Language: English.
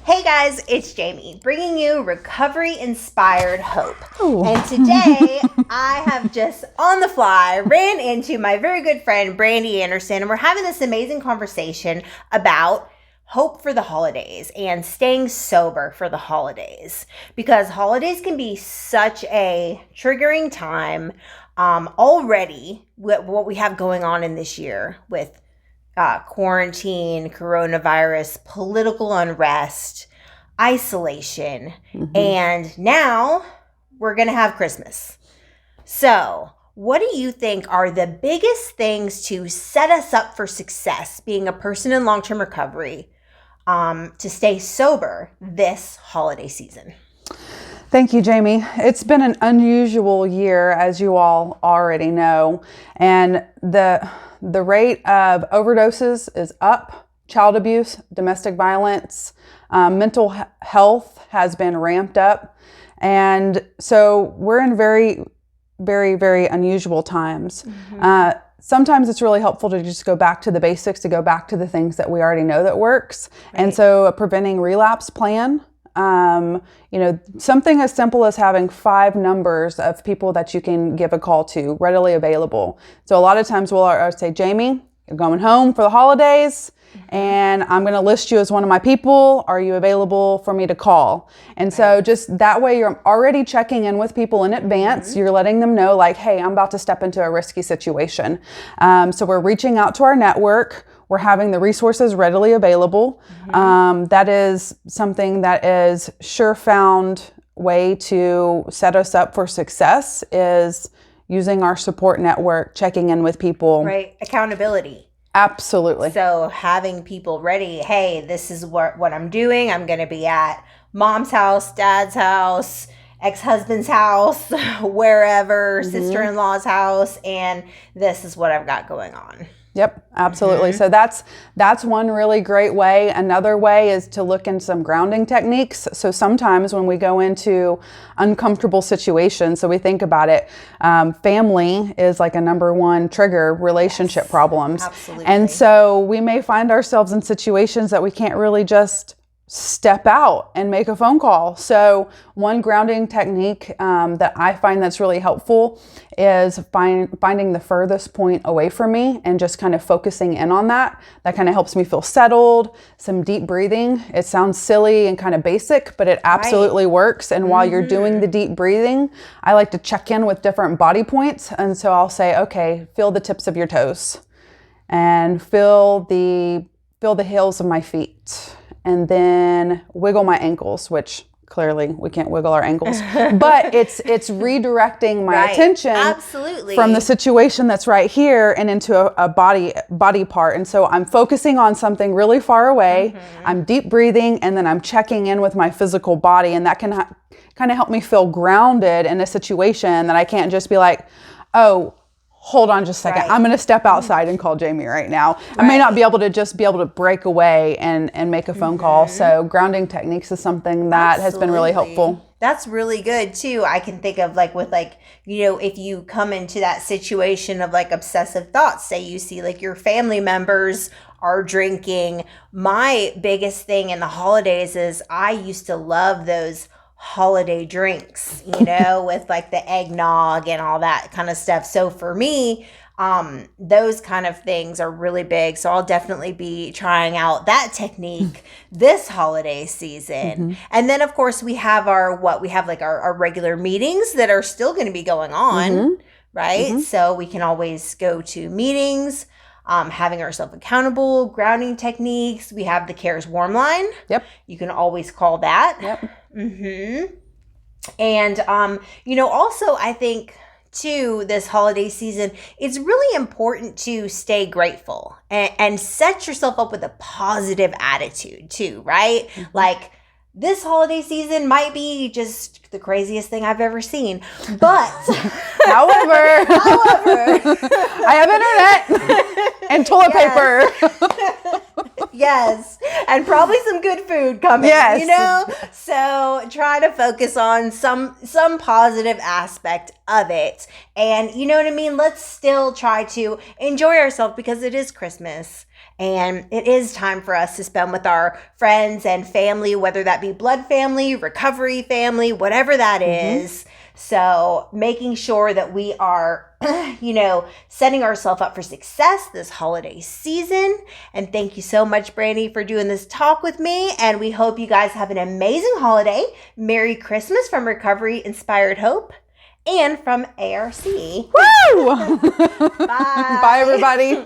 Hey guys, it's Jamie bringing you recovery-inspired hope. Ooh. And today I have just on the fly ran into my very good friend Brandy Anderson, and we're having this amazing conversation about hope for the holidays and staying sober for the holidays, because holidays can be such a triggering time already with what we have going on in this year with quarantine, coronavirus, political unrest, isolation, and now we're going to have Christmas. So, what do you think are the biggest things to set us up for success being a person in long-term recovery to stay sober this holiday season? Thank you, Jamie. It's been an unusual year, as you all already know, and the rate of overdoses is up. Child abuse, domestic violence, mental health has been ramped up, and so we're in very, very, very unusual times. Sometimes it's really helpful to just go back to the basics, to go back to the things that we already know that works, and so a preventing relapse plan. Something as simple as having 5 numbers of people that you can give a call to readily available. So a lot of times we'll say, Jamie, you're going home for the holidays and I'm going to list you as one of my people. Are you available for me to call? And so just that way you're already checking in with people in advance. You're letting them know like, hey, I'm about to step into a risky situation. So we're reaching out to our network. We're having the resources readily available. That is something that is sure-found way to set us up for success is using our support network, checking in with people. Right. Accountability. Absolutely. So having people ready, hey, this is what I'm doing. I'm going to be at mom's house, dad's house, ex-husband's house, wherever, sister-in-law's house, and this is what I've got going on. Yep, absolutely. So that's one really great way. Another way is to look in some grounding techniques. So sometimes when we go into uncomfortable situations, so we think about it, family is like a number one trigger, relationship problems. Absolutely. And so we may find ourselves in situations that we can't really just step out and make a phone call. So one grounding technique that I find that's really helpful is finding the furthest point away from me and just kind of focusing in on that. That kind of helps me feel settled. Some deep breathing. It sounds silly and kind of basic, but it absolutely works. And while you're doing the deep breathing, I like to check in with different body points. And so I'll say, okay, feel the tips of your toes and feel the heels of my feet. And then wiggle my ankles, which clearly we can't wiggle our ankles, but it's redirecting my attention from the situation that's right here and into a body part. And so I'm focusing on something really far away. I'm deep breathing, and then I'm checking in with my physical body, and that can kind of help me feel grounded in a situation that I can't just be like, oh, hold on just a second. I'm going to step outside and call Jamie right now. I may not be able to break away and make a phone call. So grounding techniques is something that has been really helpful. That's really good too. I can think of if you come into that situation of like obsessive thoughts, say you see like your family members are drinking. My biggest thing in the holidays is I used to love those holiday drinks, with like the eggnog and all that kind of stuff. So for me, those kind of things are really big. So I'll definitely be trying out that technique this holiday season. And then of course we have our regular meetings that are still going to be going on, right? So we can always go to meetings, having ourselves accountable, grounding techniques. We have the CARES Warm Line. Yep. You can always call that. Yep. And, also I think too, this holiday season, it's really important to stay grateful and set yourself up with a positive attitude too, right? Like this holiday season might be just the craziest thing I've ever seen, but however, I have internet and toilet paper. Yes. And probably some good food coming, yes. So try to focus on some positive aspect of it. And you know what I mean? Let's still try to enjoy ourselves because it is Christmas. And it is time for us to spend with our friends and family, whether that be blood family, recovery family, whatever that is. So making sure that we are, setting ourselves up for success this holiday season. And thank you so much, Brandy, for doing this talk with me. And we hope you guys have an amazing holiday. Merry Christmas from Recovery Inspired Hope and from ARC. Woo! Bye. Bye, everybody.